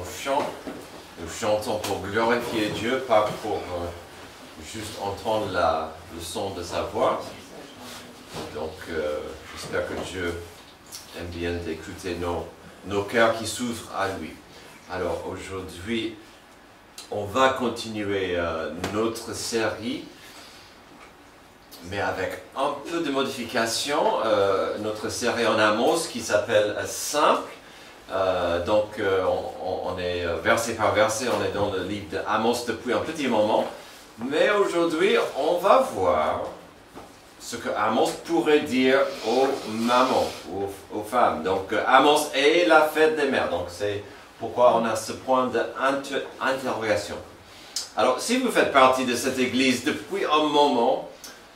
nos chants. Nous chantons pour glorifier Dieu, pas pour juste entendre le son de sa voix. Donc, j'espère que Dieu aime bien d'écouter nos cœurs qui s'ouvrent à lui. Alors, aujourd'hui, on va continuer notre série, mais avec un peu de modification. Notre série en Amos qui s'appelle Simple. Donc, on est verset par verset, on est dans le livre d'Amos depuis un petit moment. Mais aujourd'hui, on va voir ce que Amos pourrait dire aux mamans, aux femmes. Donc, Amos est la fête des mères. Donc, c'est pourquoi on a ce point d'interrogation. Alors, si vous faites partie de cette église depuis un moment,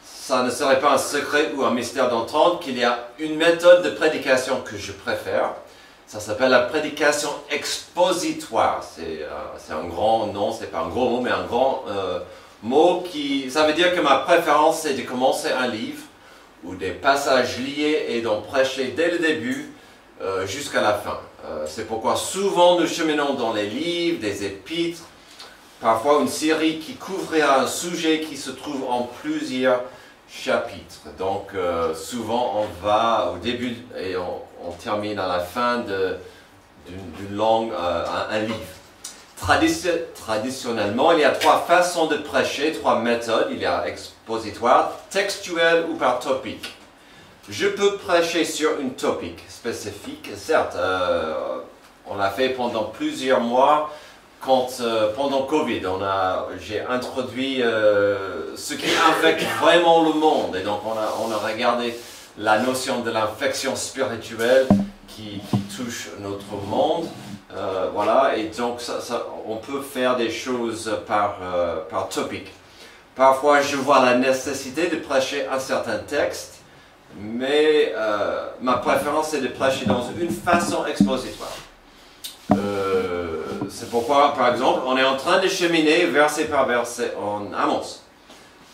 ça ne serait pas un secret ou un mystère d'entendre qu'il y a une méthode de prédication que je préfère. Ça s'appelle la prédication expositoire. C'est un grand nom, c'est pas un gros mot, mais un grand mot qui... Ça veut dire que ma préférence, c'est de commencer un livre ou des passages liés et d'en prêcher dès le début jusqu'à la fin. C'est pourquoi souvent nous cheminons dans les livres, des épîtres, parfois une série qui couvrira un sujet qui se trouve en plusieurs chapitres. Donc souvent on va au début et on termine à la fin d'une longue, un livre. Traditionnellement, il y a trois façons de prêcher, trois méthodes. Il y a expositoire, textuel ou par topic. Je peux prêcher sur une topic spécifique. Certes, on l'a fait pendant plusieurs mois. Pendant Covid, j'ai introduit ce qui infecte vraiment le monde. Et donc, on a regardé la notion de l'infection spirituelle qui touche notre monde. Voilà, et donc on peut faire des choses par topic. Parfois, je vois la nécessité de prêcher un certain texte, mais ma préférence, c'est de prêcher dans une façon expositoire. C'est pourquoi, par exemple, on est en train de cheminer verset par verset en Amos.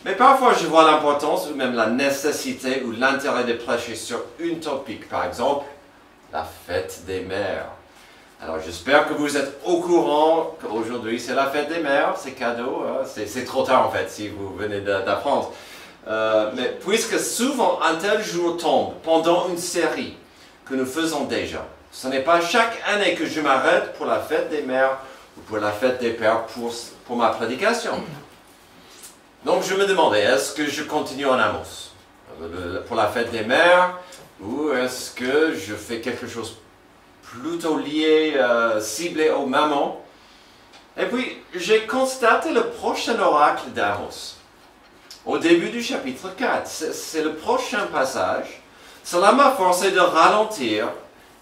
Mais parfois, je vois l'importance ou même la nécessité ou l'intérêt de prêcher sur une topic. Par exemple, la fête des mères. Alors, j'espère que vous êtes au courant qu'aujourd'hui, c'est la fête des mères. C'est cadeau. Hein? C'est trop tard, en fait, si vous venez d'apprendre. Mais puisque souvent, un tel jour tombe pendant une série que nous faisons déjà, ce n'est pas chaque année que je m'arrête pour la fête des mères ou pour la fête des pères pour ma prédication. Donc je me demandais, est-ce que je continue en Amos pour la fête des mères ou est-ce que je fais quelque chose plutôt lié, ciblé aux mamans? Et puis j'ai constaté le prochain oracle d'Amos. Au début du chapitre 4, c'est le prochain passage. Cela m'a forcé de ralentir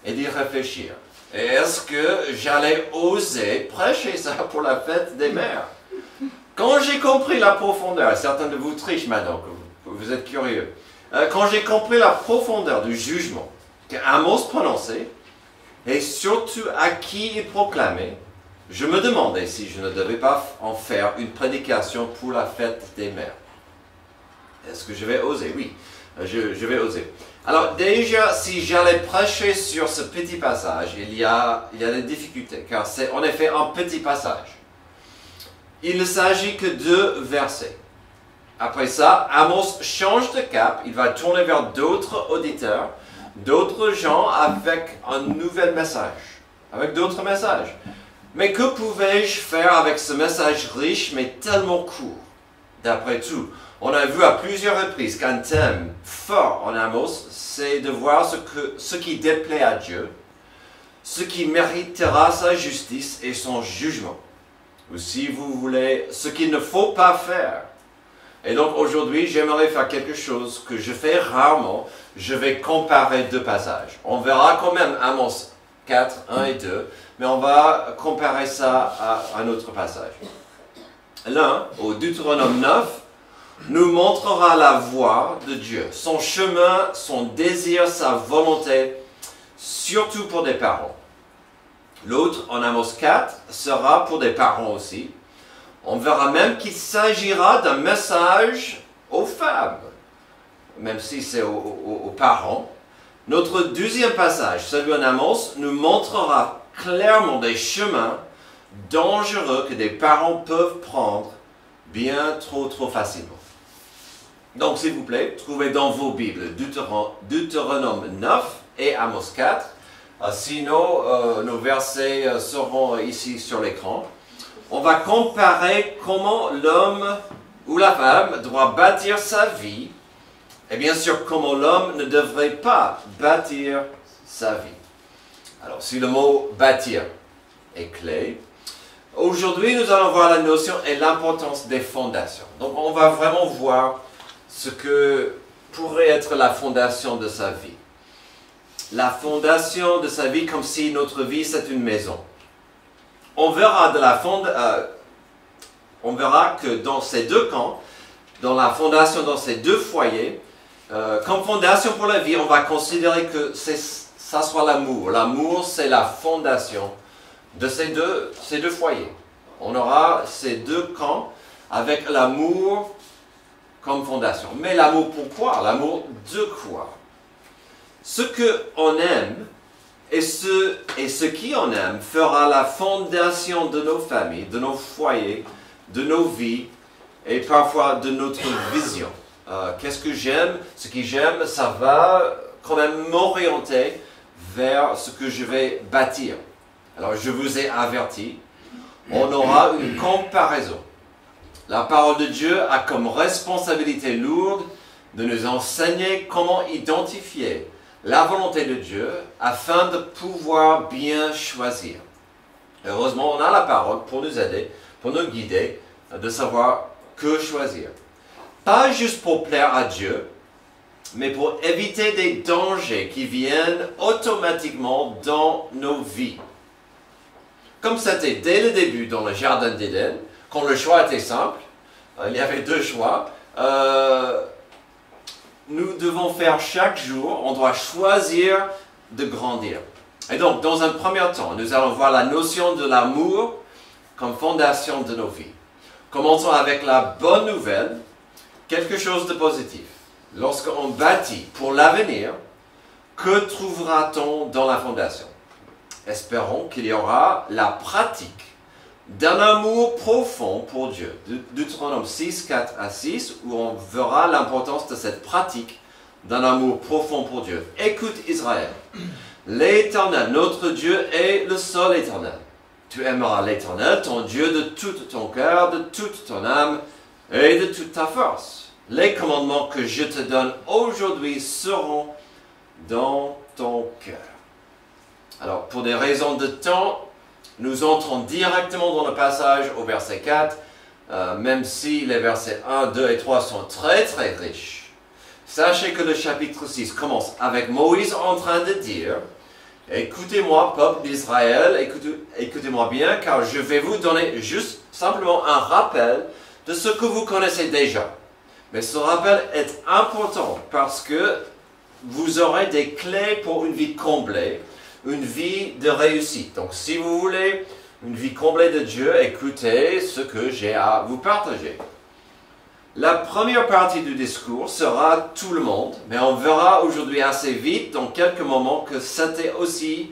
et d'y réfléchir. Et est-ce que j'allais oser prêcher ça pour la fête des mères? Quand j'ai compris la profondeur, certains de vous trichent maintenant, vous êtes curieux, quand j'ai compris la profondeur du jugement qu'Amos prononçait, et surtout à qui il proclamait, je me demandais si je ne devais pas en faire une prédication pour la fête des mères. Est-ce que je vais oser? Oui, je vais oser. Alors déjà, si j'allais prêcher sur ce petit passage, il y a des difficultés, car c'est en effet un petit passage. Il ne s'agit que de versets. Après ça, Amos change de cap, il va tourner vers d'autres auditeurs, d'autres gens avec un nouvel message, avec d'autres messages. Mais que pouvais-je faire avec ce message riche mais tellement court? D'après tout, on a vu à plusieurs reprises qu'un thème fort en Amos, c'est de voir ce qui déplaît à Dieu, ce qui méritera sa justice et son jugement. Ou si vous voulez, ce qu'il ne faut pas faire. Et donc aujourd'hui, j'aimerais faire quelque chose que je fais rarement. Je vais comparer deux passages. On verra quand même Amos 4, 1 et 2, mais on va comparer ça à un autre passage. L'un, au Deutéronome 9, nous montrera la voie de Dieu, son chemin, son désir, sa volonté, surtout pour des parents. L'autre, en Amos 4, sera pour des parents aussi. On verra même qu'il s'agira d'un message aux femmes, même si c'est aux parents. Notre deuxième passage, celui en Amos, nous montrera clairement des chemins dangereux que des parents peuvent prendre bien trop facilement. Donc, s'il vous plaît, trouvez dans vos Bibles Deutéronome 9 et Amos 4. Sinon, nos versets seront ici sur l'écran. On va comparer comment l'homme ou la femme doit bâtir sa vie et bien sûr comment l'homme ne devrait pas bâtir sa vie. Alors, si le mot « bâtir » est clé, aujourd'hui nous allons voir la notion et l'importance des fondations. Donc, on va vraiment voir ce que pourrait être la fondation de sa vie. La fondation de sa vie comme si notre vie c'est une maison. On verra que dans ces deux camps, dans la fondation, dans ces deux foyers, comme fondation pour la vie, on va considérer que ça soit l'amour. L'amour, c'est la fondation de ces deux foyers. On aura ces deux camps avec l'amour comme fondation. Mais l'amour pourquoi? L'amour de quoi? Ce qu'on aime et ce qui on aime fera la fondation de nos familles, de nos foyers, de nos vies et parfois de notre vision. Qu'est-ce que j'aime? Ce que j'aime, ça va quand même m'orienter vers ce que je vais bâtir. Alors, je vous ai averti, on aura une comparaison. La parole de Dieu a comme responsabilité lourde de nous enseigner comment identifier la volonté de Dieu afin de pouvoir bien choisir. Heureusement, on a la parole pour nous aider, pour nous guider, de savoir que choisir. Pas juste pour plaire à Dieu, mais pour éviter des dangers qui viennent automatiquement dans nos vies. Comme c'était dès le début dans le jardin d'Éden, quand le choix était simple, il y avait deux choix, nous devons faire chaque jour, on doit choisir de grandir. Et donc, dans un premier temps, nous allons voir la notion de l'amour comme fondation de nos vies. Commençons avec la bonne nouvelle, quelque chose de positif. Lorsqu'on bâtit pour l'avenir, que trouvera-t-on dans la fondation? Espérons qu'il y aura la pratique d'un amour profond pour Dieu. Deutéronome 6, 4 à 6, où on verra l'importance de cette pratique d'un amour profond pour Dieu. Écoute Israël, l'Éternel, notre Dieu, est le seul Éternel. Tu aimeras l'Éternel, ton Dieu, de tout ton cœur, de toute ton âme et de toute ta force. Les commandements que je te donne aujourd'hui seront dans ton cœur. Alors, pour des raisons de temps, nous entrons directement dans le passage au verset 4, même si les versets 1, 2 et 3 sont très riches. Sachez que le chapitre 6 commence avec Moïse en train de dire « Écoutez-moi, peuple d'Israël, écoutez-moi bien, car je vais vous donner juste simplement un rappel de ce que vous connaissez déjà. » Mais ce rappel est important parce que vous aurez des clés pour une vie comblée, une vie de réussite. Donc, si vous voulez une vie comblée de Dieu, écoutez ce que j'ai à vous partager. La première partie du discours sera tout le monde, mais on verra aujourd'hui assez vite, dans quelques moments, que c'était aussi,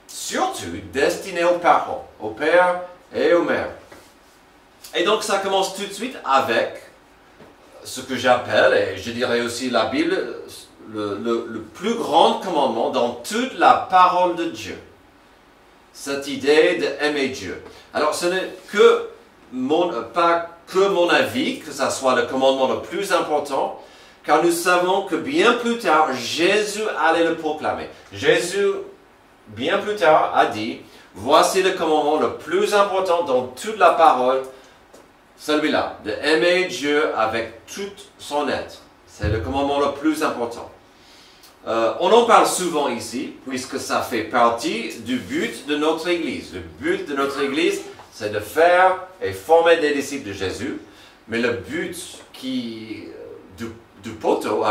surtout, destiné aux parents, aux pères et aux mères. Et donc, ça commence tout de suite avec ce que j'appelle, et je dirais aussi la Bible, le plus grand commandement dans toute la parole de Dieu. Cette idée d'aimer Dieu. Alors, ce n'est pas que mon avis, que ce soit le commandement le plus important, car nous savons que bien plus tard, Jésus allait le proclamer. Jésus, bien plus tard, a dit, voici le commandement le plus important dans toute la parole, celui-là, de aimer Dieu avec tout son être. C'est le commandement le plus important. On en parle souvent ici, puisque ça fait partie du but de notre Église. Le but de notre Église, c'est de faire et former des disciples de Jésus. Mais le but du poteau,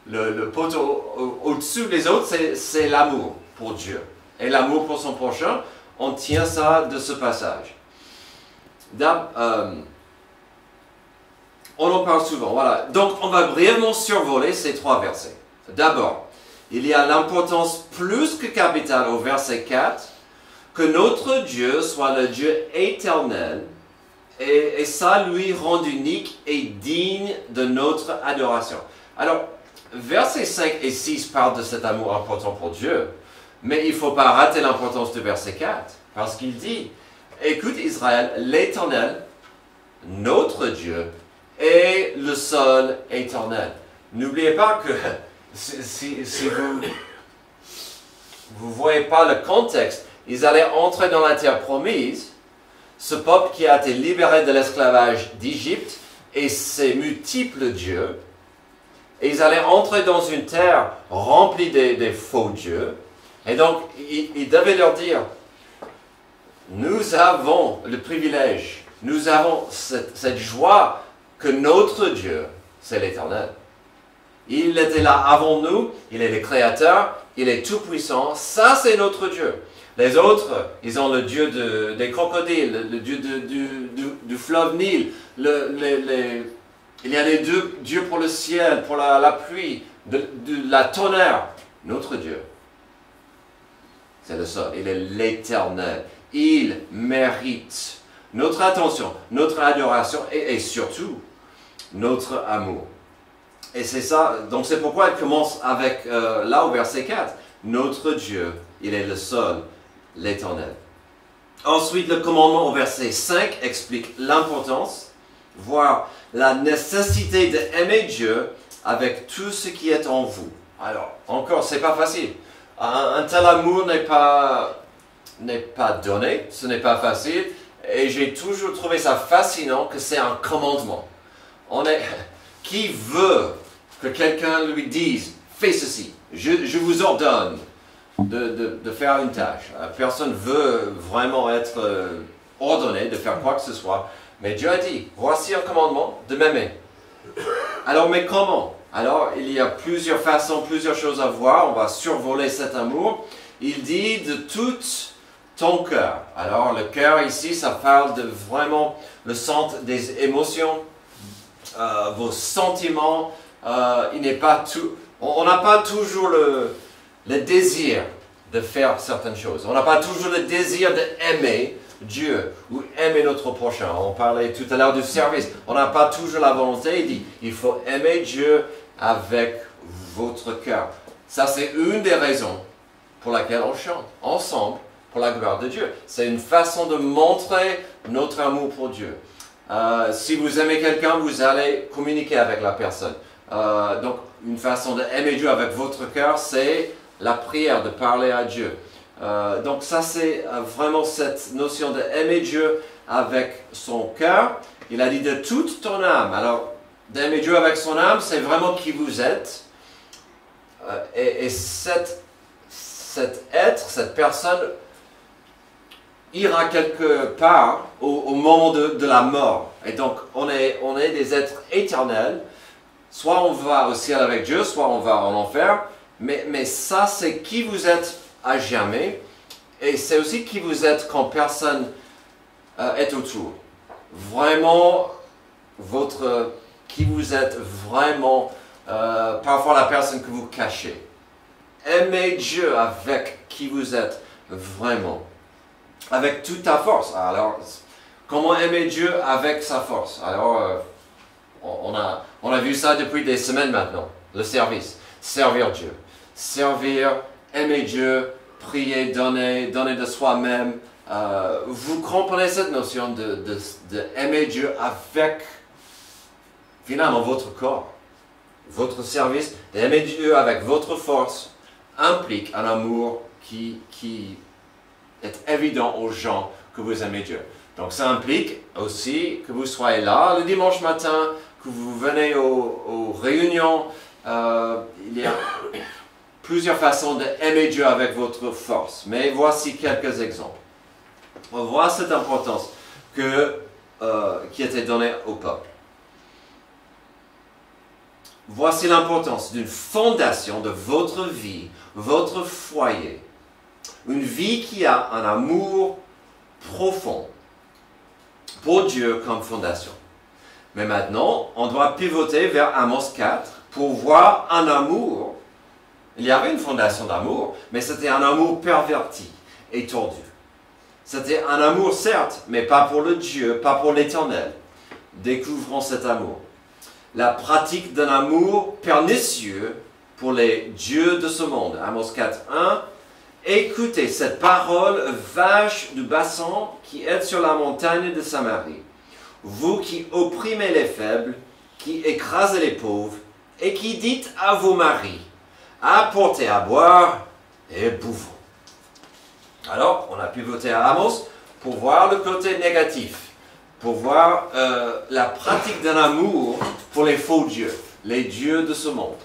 le poteau au-dessus des autres, c'est l'amour pour Dieu. Et l'amour pour son prochain, on tient ça de ce passage. On en parle souvent, voilà. Donc, on va brièvement survoler ces trois versets. D'abord, il y a l'importance plus que capitale au verset 4 que notre Dieu soit le Dieu éternel, et ça lui rend unique et digne de notre adoration. Alors, versets 5 et 6 parlent de cet amour important pour Dieu, mais il ne faut pas rater l'importance de verset 4, parce qu'il dit, écoute Israël, l'Éternel, notre Dieu, est le seul éternel. N'oubliez pas que si vous ne voyez pas le contexte, ils allaient entrer dans la terre promise, ce peuple qui a été libéré de l'esclavage d'Égypte et ses multiples dieux, et ils allaient entrer dans une terre remplie des faux dieux, et donc il devait leur dire, nous avons le privilège, nous avons cette joie que notre Dieu, c'est l'Éternel. Il était là avant nous, il est le Créateur, il est tout-puissant, ça c'est notre Dieu. Les autres, ils ont le Dieu des crocodiles, le Dieu du fleuve Nil, il y a les deux dieux pour le ciel, pour la pluie, de la tonnerre. Notre Dieu, c'est le seul, il est l'Éternel. Il mérite notre attention, notre adoration et surtout notre amour. Et c'est ça, donc c'est pourquoi elle commence avec, là au verset 4, notre Dieu, il est le seul, l'Éternel. Ensuite, le commandement au verset 5 explique l'importance, voire la nécessité d'aimer Dieu avec tout ce qui est en vous. Alors, encore, c'est pas facile. Un tel amour n'est pas donné, ce n'est pas facile, et j'ai toujours trouvé ça fascinant que c'est un commandement. Qui veut que quelqu'un lui dise, fais ceci, je vous ordonne de faire une tâche. Personne veut vraiment être ordonné de faire quoi que ce soit, mais Dieu a dit, voici un commandement de m'aimer. Alors, mais comment? Alors, il y a plusieurs façons, plusieurs choses à voir, on va survoler cet amour. Il dit de tout ton cœur. Alors, le cœur ici, ça parle de vraiment le centre des émotions, vos sentiments. On n'a pas toujours le désir de faire certaines choses. On n'a pas toujours le désir d'aimer Dieu ou aimer notre prochain. On parlait tout à l'heure du service. On n'a pas toujours la volonté. Il dit, il faut aimer Dieu avec votre cœur. Ça, c'est une des raisons pour laquelle on chante ensemble pour la gloire de Dieu. C'est une façon de montrer notre amour pour Dieu. Si vous aimez quelqu'un, vous allez communiquer avec la personne. Donc, une façon d'aimer Dieu avec votre cœur, c'est la prière, de parler à Dieu. Donc, ça, c'est vraiment cette notion d'aimer Dieu avec son cœur. Il a dit de toute ton âme. Alors, d'aimer Dieu avec son âme, c'est vraiment qui vous êtes. Et cet être, cette personne, ira quelque part au moment de la mort. Et donc, on est des êtres éternels. Soit on va au ciel avec Dieu, soit on va en enfer. Mais ça, c'est qui vous êtes à jamais. Et c'est aussi qui vous êtes quand personne est autour. Vraiment, qui vous êtes vraiment, parfois la personne que vous cachez. Aimez Dieu avec qui vous êtes vraiment. Avec toute ta force. Alors, comment aimer Dieu avec sa force? Alors, on a vu ça depuis des semaines maintenant. Le service. Servir Dieu. Servir, aimer Dieu, prier, donner de soi-même. Vous comprenez cette notion d'aimer Dieu avec, finalement, votre corps. Votre service, d'aimer Dieu avec votre force, implique un amour qui est évident aux gens que vous aimez Dieu. Donc ça implique aussi que vous soyez là le dimanche matin, que vous venez aux réunions. Il y a plusieurs façons d'aimer Dieu avec votre force. Mais voici quelques exemples. On voit cette importance qui était donnée au peuple. Voici l'importance d'une fondation de votre vie, votre foyer. Une vie qui a un amour profond pour Dieu comme fondation. Mais maintenant, on doit pivoter vers Amos 4 pour voir un amour. Il y avait une fondation d'amour, mais c'était un amour perverti et tordu. C'était un amour, certes, mais pas pour le Dieu, pas pour l'Éternel. Découvrons cet amour. La pratique d'un amour pernicieux pour les dieux de ce monde. Amos 4:1. Écoutez cette parole, vache du bassin qui êtes sur la montagne de Samarie. Vous qui opprimez les faibles, qui écrasez les pauvres, et qui dites à vos maris, apportez à boire et buvons. Alors, on a pu voter à Amos pour voir le côté négatif, pour voir la pratique d'un amour pour les faux dieux, les dieux de ce monde.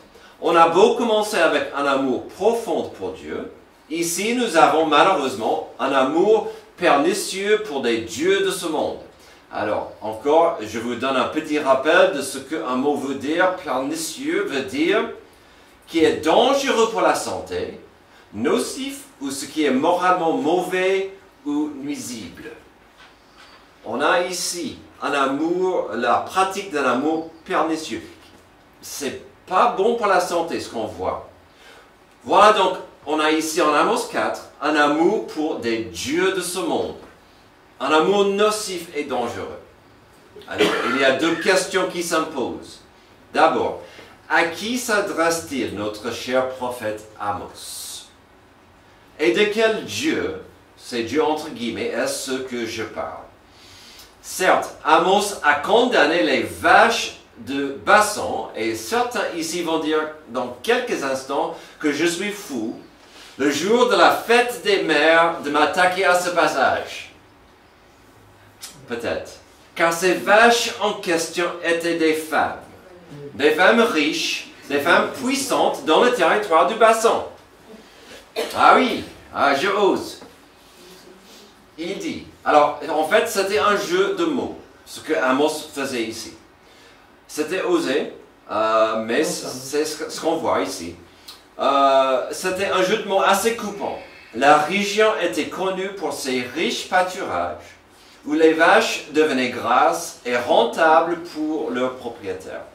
On a beau commencer avec un amour profond pour Dieu, ici nous avons malheureusement un amour pernicieux pour des dieux de ce monde. Alors, encore, je vous donne un petit rappel de ce qu'un mot veut dire. Pernicieux veut dire qui est dangereux pour la santé, nocif ou ce qui est moralement mauvais ou nuisible. On a ici un amour, la pratique d'un amour pernicieux. C'est pas bon pour la santé ce qu'on voit. Voilà donc, on a ici en Amos 4 un amour pour des dieux de ce monde. Un amour nocif et dangereux. Alors, il y a deux questions qui s'imposent. D'abord, à qui s'adresse-t-il notre cher prophète Amos? Et de quel Dieu, ces dieux entre guillemets, est-ce que je parle? Certes, Amos a condamné les vaches de bassin, et certains ici vont dire dans quelques instants que je suis fou, le jour de la fête des mères, de m'attaquer à ce passage. Peut-être. Car ces vaches en question étaient des femmes riches, des femmes puissantes dans le territoire du bassin. Ah oui, je ose. Il dit. Alors, en fait, c'était un jeu de mots, ce que Amos faisait ici. C'était osé, mais c'est ce qu'on voit ici. C'était un jeu de mots assez coupant. La région était connue pour ses riches pâturages, où les vaches devenaient grasses et rentables pour leurs propriétaires.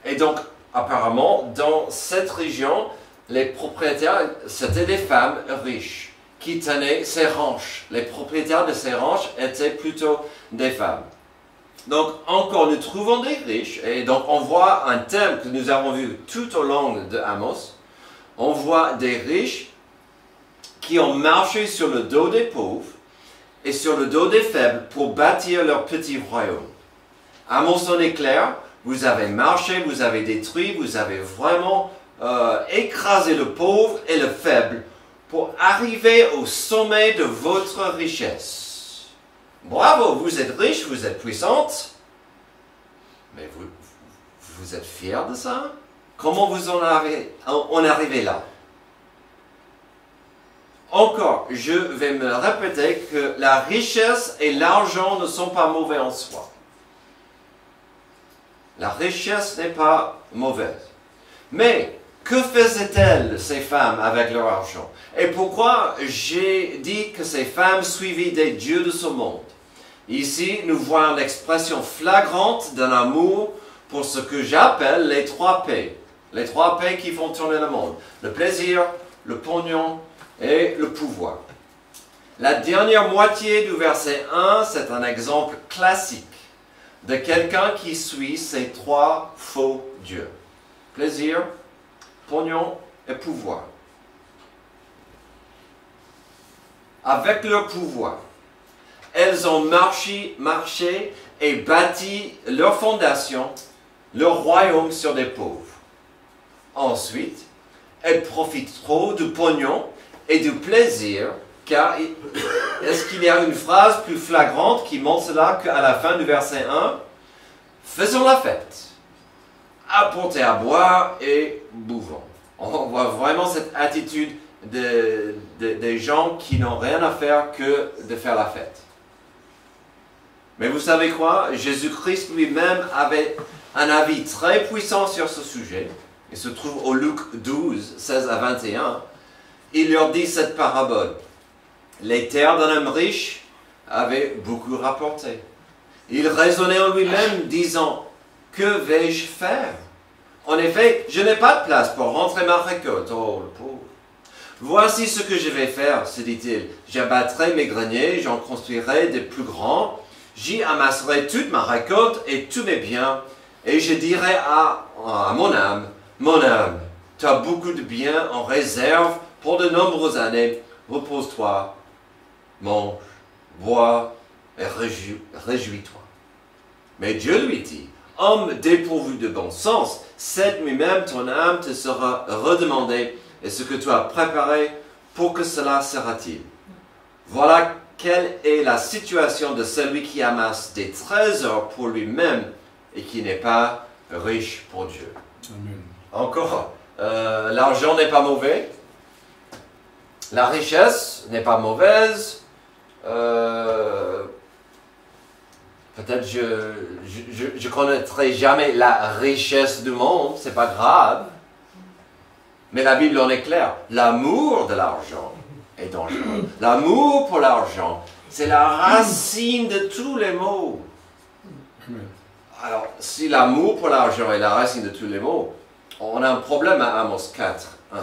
Et donc, apparemment, dans cette région, les propriétaires, c'était des femmes riches qui tenaient ces ranchs. Les propriétaires de ces ranchs étaient plutôt des femmes. Donc, encore, nous trouvons des riches, et donc on voit un thème que nous avons vu tout au long de Amos. On voit des riches qui ont marché sur le dos des pauvres, et sur le dos des faibles pour bâtir leur petit royaume. Amos en est clair, vous avez marché, vous avez détruit, vous avez vraiment écrasé le pauvre et le faible pour arriver au sommet de votre richesse. Bravo, vous êtes riche, vous êtes puissante, mais vous êtes fiers de ça? Comment vous en arrivez là? Encore, je vais me répéter que la richesse et l'argent ne sont pas mauvais en soi. La richesse n'est pas mauvaise. Mais, que faisaient-elles, ces femmes, avec leur argent? Et pourquoi j'ai dit que ces femmes suivaient des dieux de ce monde? Ici, nous voyons l'expression flagrante d'un amour pour ce que j'appelle les 3 P. Les 3 P qui font tourner le monde. Le plaisir, le pognon, et le pouvoir. La dernière moitié du verset 1, c'est un exemple classique de quelqu'un qui suit ces 3 faux dieux. Plaisir, pognon et pouvoir. Avec leur pouvoir, elles ont marché et bâti leur fondation, leur royaume sur des pauvres. Ensuite, elles profitent trop du pognon et du plaisir, car est-ce qu'il y a une phrase plus flagrante qui montre cela qu'à la fin du verset 1? Faisons la fête, apportez à boire et buvons. On voit vraiment cette attitude des gens qui n'ont rien à faire que de faire la fête. Mais vous savez quoi? Jésus-Christ lui-même avait un avis très puissant sur ce sujet. Il se trouve au Luc 12, 16 à 21. Il leur dit cette parabole. Les terres d'un homme riche avaient beaucoup rapporté. Il raisonnait en lui-même, disant, « Que vais-je faire? En effet, je n'ai pas de place pour rentrer ma récolte. » Oh, le pauvre. Voici ce que je vais faire, se dit-il. J'abattrai mes greniers, j'en construirai des plus grands. J'y amasserai toute ma récolte et tous mes biens. Et je dirai à mon âme, tu as beaucoup de biens en réserve pour de nombreuses années. Repose-toi, mange, bois et réjouis-toi. Mais Dieu lui dit, homme dépourvu de bon sens, cette nuit même ton âme te sera redemandée, et ce que tu as préparé, pour que cela sera-t-il? Voilà quelle est la situation de celui qui amasse des trésors pour lui-même et qui n'est pas riche pour Dieu. Amen. Encore, l'argent n'est pas mauvais, la richesse n'est pas mauvaise, peut-être je connaîtrai jamais la richesse du monde, c'est pas grave, mais la Bible en est claire, l'amour de l'argent est dangereux. L'amour pour l'argent, c'est la racine de tous les maux. Amen. Alors, si l'amour pour l'argent est la racine de tous les maux, on a un problème à Amos 4, 1.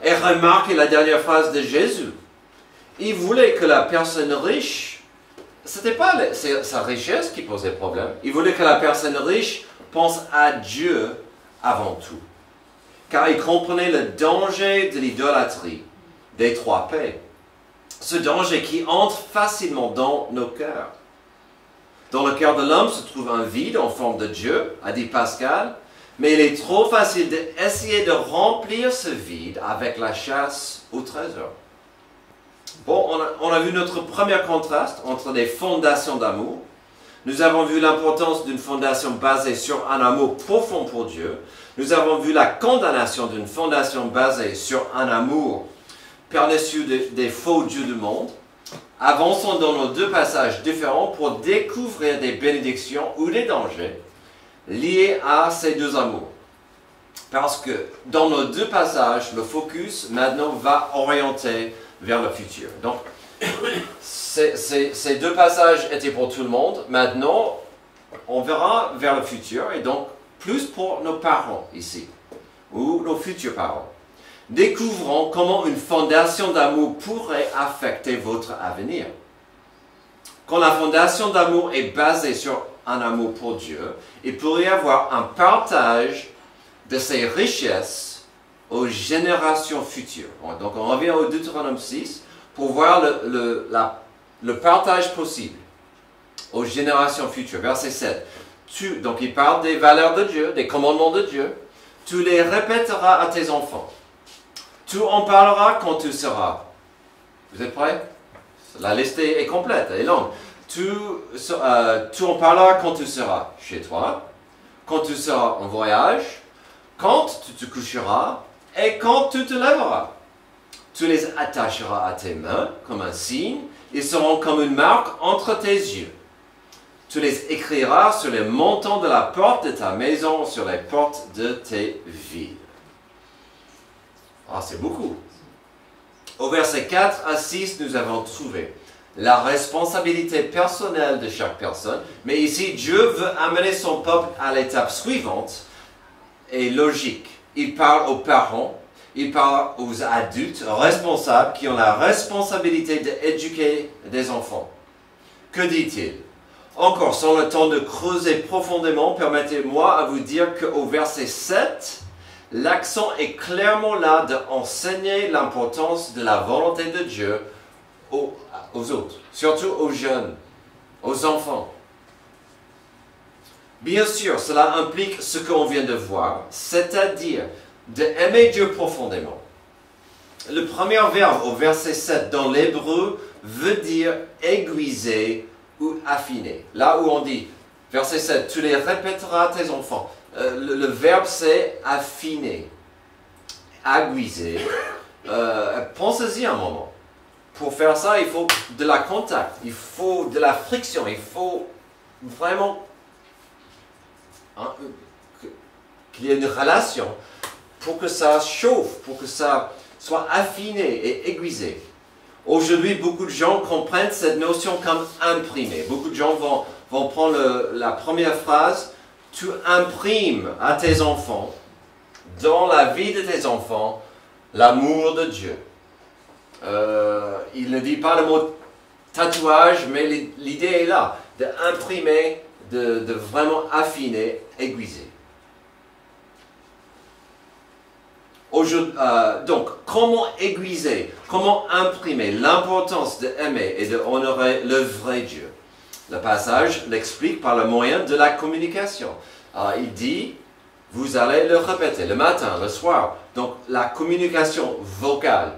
Et remarquez la dernière phrase de Jésus. Il voulait que la personne riche, ce n'était pas sa richesse qui posait problème. Il voulait que la personne riche pense à Dieu avant tout. Car il comprenait le danger de l'idolâtrie, des 3 P. Ce danger qui entre facilement dans nos cœurs. Dans le cœur de l'homme se trouve un vide en forme de Dieu, a dit Pascal, mais il est trop facile d'essayer de remplir ce vide avec la chasse au trésor. Bon, on a vu notre premier contraste entre des fondations d'amour. Nous avons vu l'importance d'une fondation basée sur un amour profond pour Dieu. Nous avons vu la condamnation d'une fondation basée sur un amour pernicieux des faux dieux du monde. Avançons dans nos 2 passages différents pour découvrir des bénédictions ou des dangers liés à ces 2 amours. Parce que dans nos 2 passages, le focus maintenant va orienter vers le futur. Donc, ces 2 passages étaient pour tout le monde. Maintenant, on verra vers le futur et donc plus pour nos parents ici, ou nos futurs parents. Découvrons comment une fondation d'amour pourrait affecter votre avenir. Quand la fondation d'amour est basée sur un amour pour Dieu, il pourrait y avoir un partage de ses richesses aux générations futures. Donc on revient au Deutéronome 6 pour voir le partage possible aux générations futures. Verset 7. Donc il parle des valeurs de Dieu, des commandements de Dieu. Tu les répéteras à tes enfants. Tu en parleras quand tu seras. Vous êtes prêts? La liste est complète, elle est longue. Tu en parleras quand tu seras chez toi, quand tu seras en voyage, quand tu te coucheras et quand tu te lèveras. Tu les attacheras à tes mains comme un signe, ils seront comme une marque entre tes yeux. Tu les écriras sur les montants de la porte de ta maison, sur les portes de tes villes. Ah, c'est beaucoup. Au verset 4 à 6, nous avons trouvé la responsabilité personnelle de chaque personne. Mais ici, Dieu veut amener son peuple à l'étape suivante et logique. Il parle aux parents, il parle aux adultes responsables qui ont la responsabilité d'éduquer des enfants. Que dit-il? Encore, sans le temps de creuser profondément, permettez-moi à vous dire qu'au verset 7, l'accent est clairement là d'enseigner l'importance de la volonté de Dieu aux autres, surtout aux jeunes, aux enfants. Bien sûr, cela implique ce qu'on vient de voir, c'est-à-dire d'aimer Dieu profondément. Le premier verbe au verset 7 dans l'hébreu veut dire aiguiser ou affiner. Là où on dit, verset 7, tu les répéteras à tes enfants. Le verbe c'est affiner, aiguiser. Pensez-y un moment. Pour faire ça, il faut de la contact, il faut de la friction, il faut vraiment qu'il y ait une relation pour que ça chauffe, pour que ça soit affiné et aiguisé. Aujourd'hui, beaucoup de gens comprennent cette notion comme imprimé. Beaucoup de gens vont prendre la première phrase, tu imprimes à tes enfants, dans la vie de tes enfants, l'amour de Dieu. Il ne dit pas le mot tatouage, mais l'idée est là, d'imprimer, de vraiment affiner, aiguiser. Donc, comment aiguiser, comment imprimer l'importance d'aimer et d'honorer le vrai Dieu? Le passage l'explique par le moyen de la communication. Il dit, vous allez le répéter le matin, le soir. Donc, la communication vocale,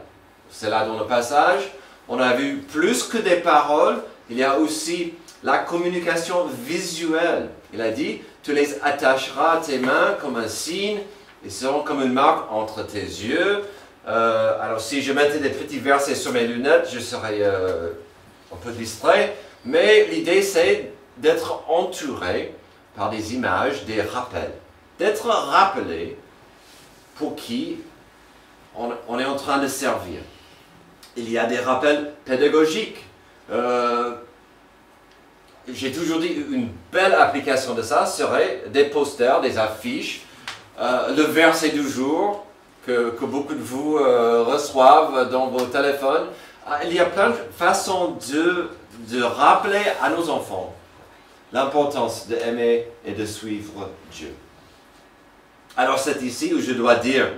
c'est là dans le passage. On a vu plus que des paroles, il y a aussi la communication visuelle. Il a dit, tu les attacheras à tes mains comme un signe, ils seront comme une marque entre tes yeux. Alors si je mettais des petits versets sur mes lunettes, je serais un peu distrait. Mais l'idée c'est d'être entouré par des images, des rappels. D'être rappelé pour qui on est en train de servir. Il y a des rappels pédagogiques. J'ai toujours dit une belle application de ça serait des posters, des affiches, le verset du jour que beaucoup de vous reçoivent dans vos téléphones. Il y a plein de façons de rappeler à nos enfants l'importance d'aimer et de suivre Dieu. Alors c'est ici où je dois dire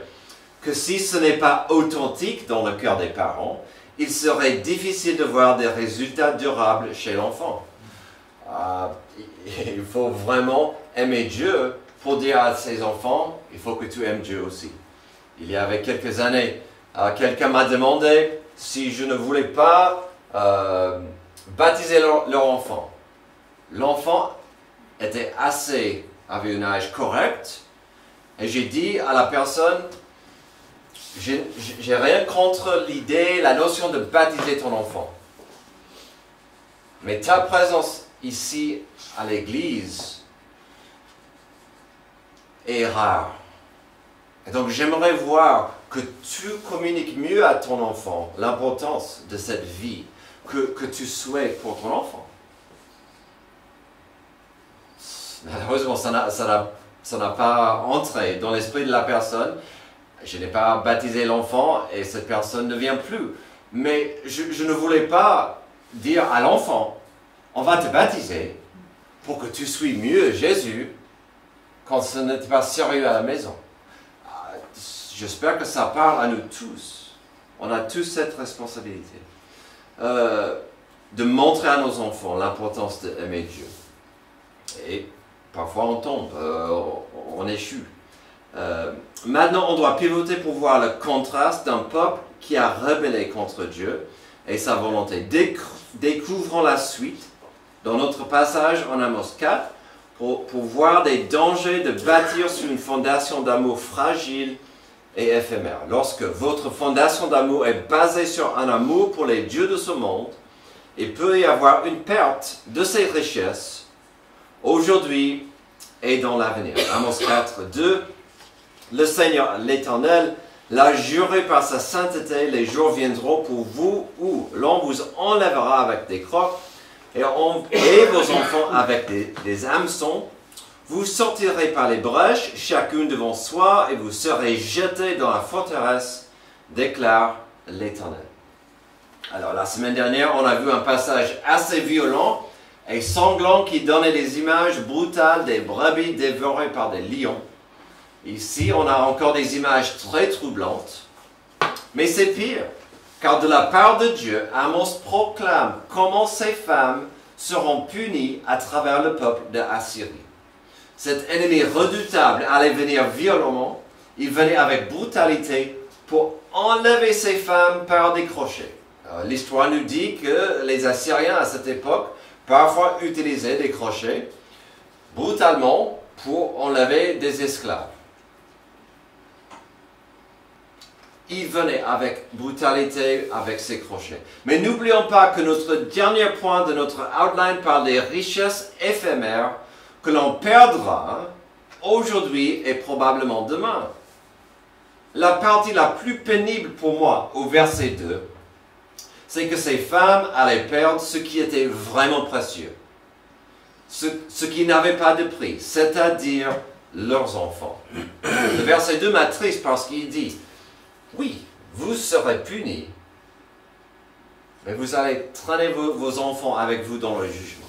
que si ce n'est pas authentique dans le cœur des parents, il serait difficile de voir des résultats durables chez l'enfant. Il faut vraiment aimer Dieu pour dire à ses enfants, il faut que tu aimes Dieu aussi. Il y avait quelques années, quelqu'un m'a demandé si je ne voulais pas baptiser leur enfant. L'enfant avait un âge correct, et j'ai dit à la personne, j'ai rien contre l'idée, la notion de baptiser ton enfant. Mais ta présence ici à l'église est rare. Et donc j'aimerais voir que tu communiques mieux à ton enfant l'importance de cette vie que tu souhaites pour ton enfant. Malheureusement, ça n'a pas entré dans l'esprit de la personne. Je n'ai pas baptisé l'enfant et cette personne ne vient plus. Mais je ne voulais pas dire à l'enfant, on va te baptiser pour que tu suives mieux Jésus quand ce n'était pas sérieux à la maison. J'espère que ça parle à nous tous. On a tous cette responsabilité de montrer à nos enfants l'importance d'aimer Dieu. Et parfois on tombe, on échoue. Maintenant, on doit pivoter pour voir le contraste d'un peuple qui a rebellé contre Dieu et sa volonté. Découvrons la suite dans notre passage en Amos 4 pour voir des dangers de bâtir sur une fondation d'amour fragile et éphémère. Lorsque votre fondation d'amour est basée sur un amour pour les dieux de ce monde, il peut y avoir une perte de ces richesses aujourd'hui et dans l'avenir. Amos 4, 2. Le Seigneur, l'Éternel, l'a juré par sa sainteté, les jours viendront pour vous où l'on vous enlèvera avec des crocs et vos enfants avec des hameçons. Vous sortirez par les brèches, chacune devant soi, et vous serez jetés dans la forteresse, déclare l'Éternel. Alors, la semaine dernière, on a vu un passage assez violent et sanglant qui donnait des images brutales des brebis dévorées par des lions. Ici, on a encore des images très troublantes. Mais c'est pire, car de la part de Dieu, Amos proclame comment ces femmes seront punies à travers le peuple d'Assyrie. Cet ennemi redoutable allait venir violemment, il venait avec brutalité pour enlever ces femmes par des crochets. L'histoire nous dit que les Assyriens à cette époque parfois utilisaient des crochets brutalement pour enlever des esclaves. Il venait avec brutalité, avec ses crochets. Mais n'oublions pas que notre dernier point de notre outline parle des richesses éphémères que l'on perdra aujourd'hui et probablement demain. La partie la plus pénible pour moi au verset 2, c'est que ces femmes allaient perdre ce qui était vraiment précieux, ce qui n'avait pas de prix, c'est-à-dire leurs enfants. Le verset 2 m'attriste parce qu'il dit, oui, vous serez punis, mais vous allez traîner vos enfants avec vous dans le jugement.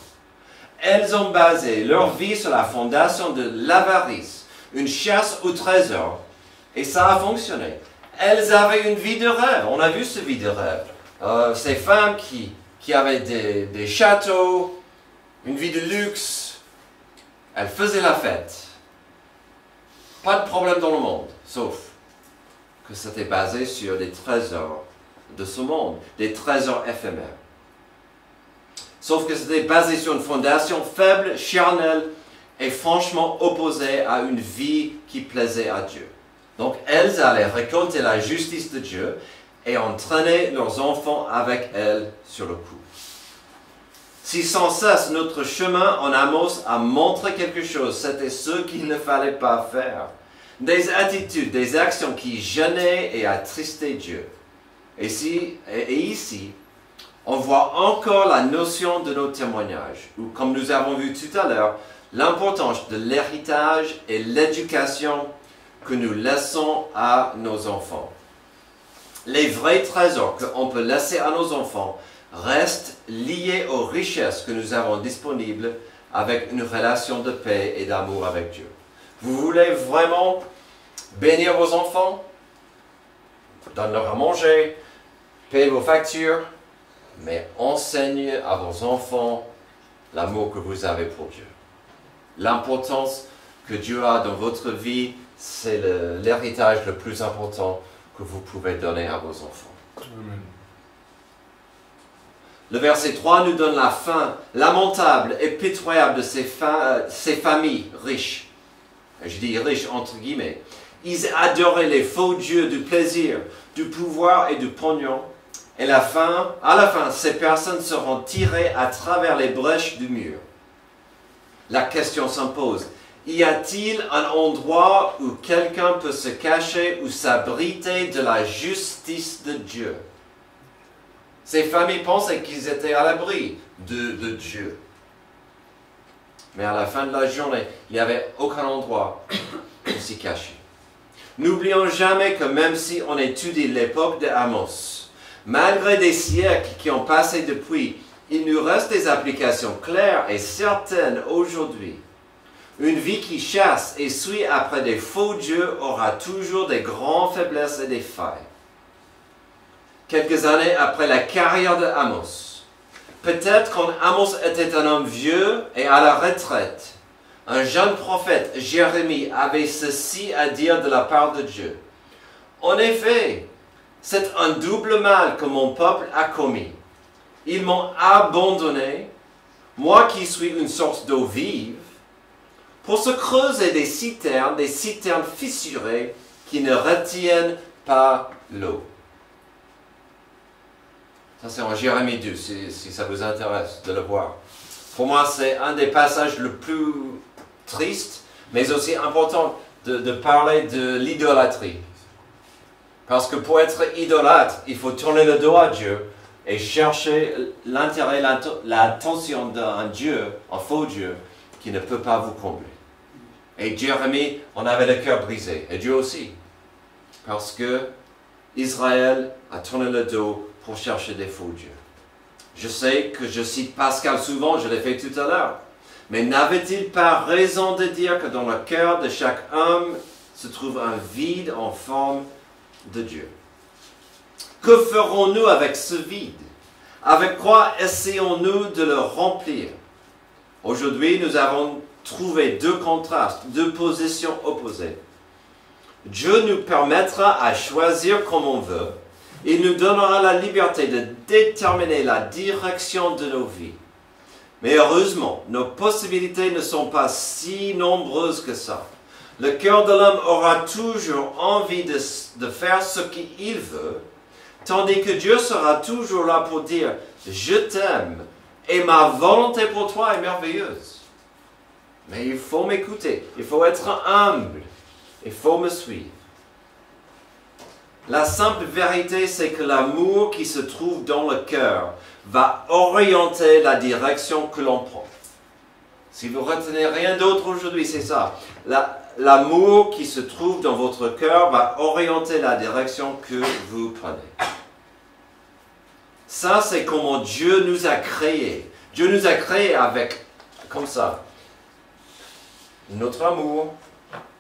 Elles ont basé leur vie sur la fondation de l'avarice, une chasse au trésor, et ça a fonctionné. Elles avaient une vie de rêve, on a vu ce vie de rêve. Ces femmes qui avaient des châteaux, une vie de luxe, elles faisaient la fête. Pas de problème dans le monde, sauf que c'était basé sur des trésors de ce monde, des trésors éphémères. Sauf que c'était basé sur une fondation faible, charnelle et franchement opposée à une vie qui plaisait à Dieu. Donc elles allaient récolter la justice de Dieu et entraîner leurs enfants avec elles sur le coup. Si sans cesse notre chemin en Amos a montré quelque chose, c'était ce qu'il ne fallait pas faire. Des attitudes, des actions qui gênaient et attristaient Dieu. Et ici, on voit encore la notion de nos témoignages, ou comme nous avons vu tout à l'heure, l'importance de l'héritage et l'éducation que nous laissons à nos enfants. Les vrais trésors qu'on peut laisser à nos enfants restent liés aux richesses que nous avons disponibles avec une relation de paix et d'amour avec Dieu. Vous voulez vraiment bénir vos enfants? Donne-leur à manger, payez vos factures, mais enseignez à vos enfants l'amour que vous avez pour Dieu. L'importance que Dieu a dans votre vie, c'est l'héritage le plus important que vous pouvez donner à vos enfants. Amen. Le verset 3 nous donne la fin lamentable et pitoyable de ces familles riches. Je dis riches entre guillemets. Ils adoraient les faux dieux du plaisir, du pouvoir et du pognon. Et à la fin, ces personnes seront tirées à travers les brèches du mur. La question s'impose. Y a-t-il un endroit où quelqu'un peut se cacher ou s'abriter de la justice de Dieu? Ces familles pensaient qu'ils étaient à l'abri de Dieu. Mais à la fin de la journée, il n'y avait aucun endroit pour s'y cacher. N'oublions jamais que même si on étudie l'époque de Amos, malgré des siècles qui ont passé depuis, il nous reste des applications claires et certaines aujourd'hui. Une vie qui chasse et suit après des faux dieux aura toujours des grandes faiblesses et des failles. Quelques années après la carrière de Amos, peut-être quand Amos était un homme vieux et à la retraite, un jeune prophète, Jérémie, avait ceci à dire de la part de Dieu. En effet, c'est un double mal que mon peuple a commis. Ils m'ont abandonné, moi qui suis une source d'eau vive, pour se creuser des citernes fissurées qui ne retiennent pas l'eau. Ça c'est en Jérémie 2, si ça vous intéresse de le voir. Pour moi, c'est un des passages le plus triste, mais aussi important de parler de l'idolâtrie. Parce que pour être idolâtre, il faut tourner le dos à Dieu et chercher l'intérêt, l'attention d'un Dieu, un faux Dieu, qui ne peut pas vous combler. Et Jérémie en avait le cœur brisé, et Dieu aussi. Parce que Israël a tourné le dos pour chercher des faux dieux. Je sais que je cite Pascal souvent, je l'ai fait tout à l'heure. Mais n'avait-il pas raison de dire que dans le cœur de chaque homme se trouve un vide en forme de Dieu? Que ferons-nous avec ce vide? Avec quoi essayons-nous de le remplir? Aujourd'hui, nous avons trouvé deux contrastes, deux positions opposées. Dieu nous permettra à choisir comme on veut. Il nous donnera la liberté de déterminer la direction de nos vies. Mais heureusement, nos possibilités ne sont pas si nombreuses que ça. Le cœur de l'homme aura toujours envie de faire ce qu'il veut, tandis que Dieu sera toujours là pour dire « Je t'aime et ma volonté pour toi est merveilleuse. » Mais il faut m'écouter, il faut être humble, il faut me suivre. La simple vérité, c'est que l'amour qui se trouve dans le cœur va orienter la direction que l'on prend. Si vous retenez rien d'autre aujourd'hui, c'est ça. l'amour qui se trouve dans votre cœur va orienter la direction que vous prenez. Ça, c'est comment Dieu nous a créés. Dieu nous a créés avec, comme ça, notre amour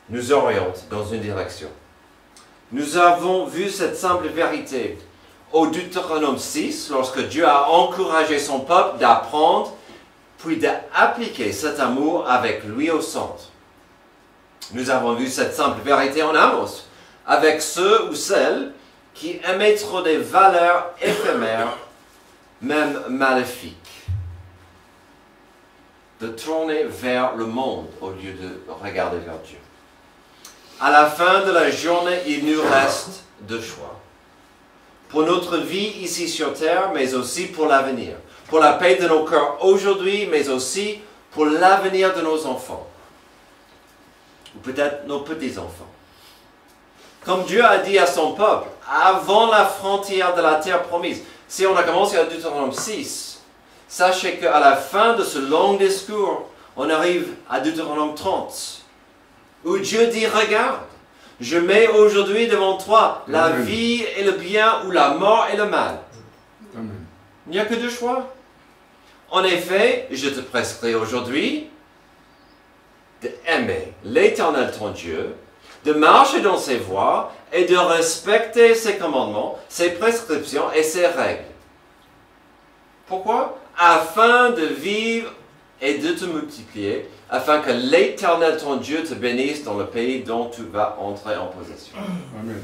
nous oriente dans une direction. Nous avons vu cette simple vérité au Deutéronome 6, lorsque Dieu a encouragé son peuple d'apprendre, puis d'appliquer cet amour avec lui au centre. Nous avons vu cette simple vérité en Amos, avec ceux ou celles qui aimaient trop des valeurs éphémères, même maléfiques. De tourner vers le monde au lieu de regarder vers Dieu. À la fin de la journée, il nous reste deux choix. Pour notre vie ici sur terre, mais aussi pour l'avenir. Pour la paix de nos cœurs aujourd'hui, mais aussi pour l'avenir de nos enfants. Ou peut-être nos petits-enfants. Comme Dieu a dit à son peuple, avant la frontière de la terre promise. Si on a commencé à Deutéronome 6, sachez qu'à la fin de ce long discours, on arrive à Deutéronome 30, où Dieu dit, regarde, je mets aujourd'hui devant toi la vie et le bien ou la mort et le mal. Amen. Il n'y a que deux choix. En effet, je te prescris aujourd'hui d'aimer l'Éternel ton Dieu, de marcher dans ses voies et de respecter ses commandements, ses prescriptions et ses règles. Pourquoi? Afin de vivre et de te multiplier, afin que l'Éternel ton Dieu te bénisse dans le pays dont tu vas entrer en possession. Amen.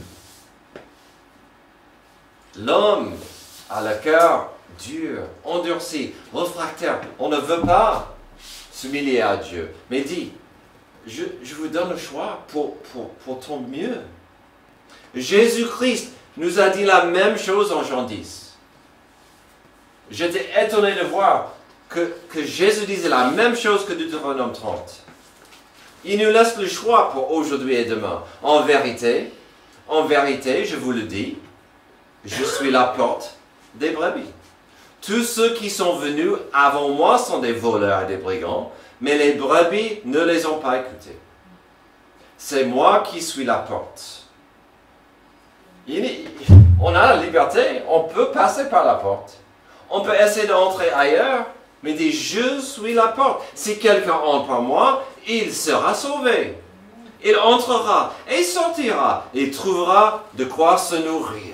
L'homme a le cœur dur, endurci, réfractaire. On ne veut pas s'humilier à Dieu, mais dit, je vous donne le choix pour ton mieux. Jésus-Christ nous a dit la même chose en Jean 10. J'étais étonné de voir que Jésus disait la même chose que Deutéronome 30. Il nous laisse le choix pour aujourd'hui et demain. En vérité, je vous le dis, je suis la porte des brebis. Tous ceux qui sont venus avant moi sont des voleurs et des brigands, mais les brebis ne les ont pas écoutés. C'est moi qui suis la porte. On a la liberté, on peut passer par la porte. On peut essayer d'entrer ailleurs, mais dit, je suis la porte. Si quelqu'un entre par moi, il sera sauvé. Il entrera et sortira. Il trouvera de quoi se nourrir.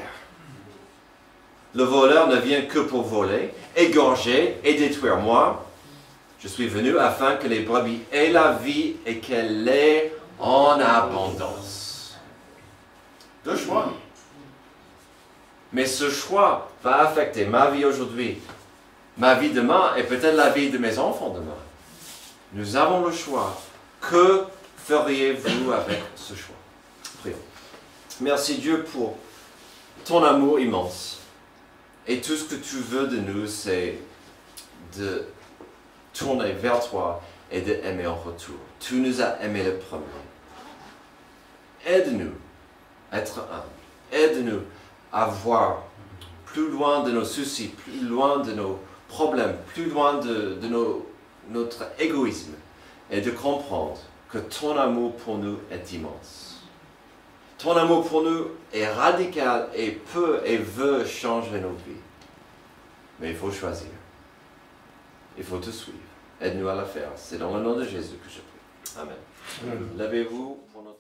Le voleur ne vient que pour voler, égorger et détruire. Moi, je suis venu afin que les brebis aient la vie et qu'elle l'ait en abondance. Deux choix. Mais ce choix va affecter ma vie aujourd'hui, ma vie demain et peut-être la vie de mes enfants demain. Nous avons le choix. Que feriez-vous avec ce choix? Prions. Merci Dieu pour ton amour immense. Et tout ce que tu veux de nous, c'est de tourner vers toi et d'aimer en retour. Tu nous as aimés le premier. Aide-nous à être humbles. Aide-nous à voir plus loin de nos soucis, plus loin de nos problèmes, plus loin de notre égoïsme et de comprendre que ton amour pour nous est immense. Ton amour pour nous est radical et peut et veut changer nos vies. Mais il faut choisir. Il faut te suivre. Aide-nous à le faire. C'est dans le nom de Jésus que je prie. Amen. Amen. Levez-vous pour notre...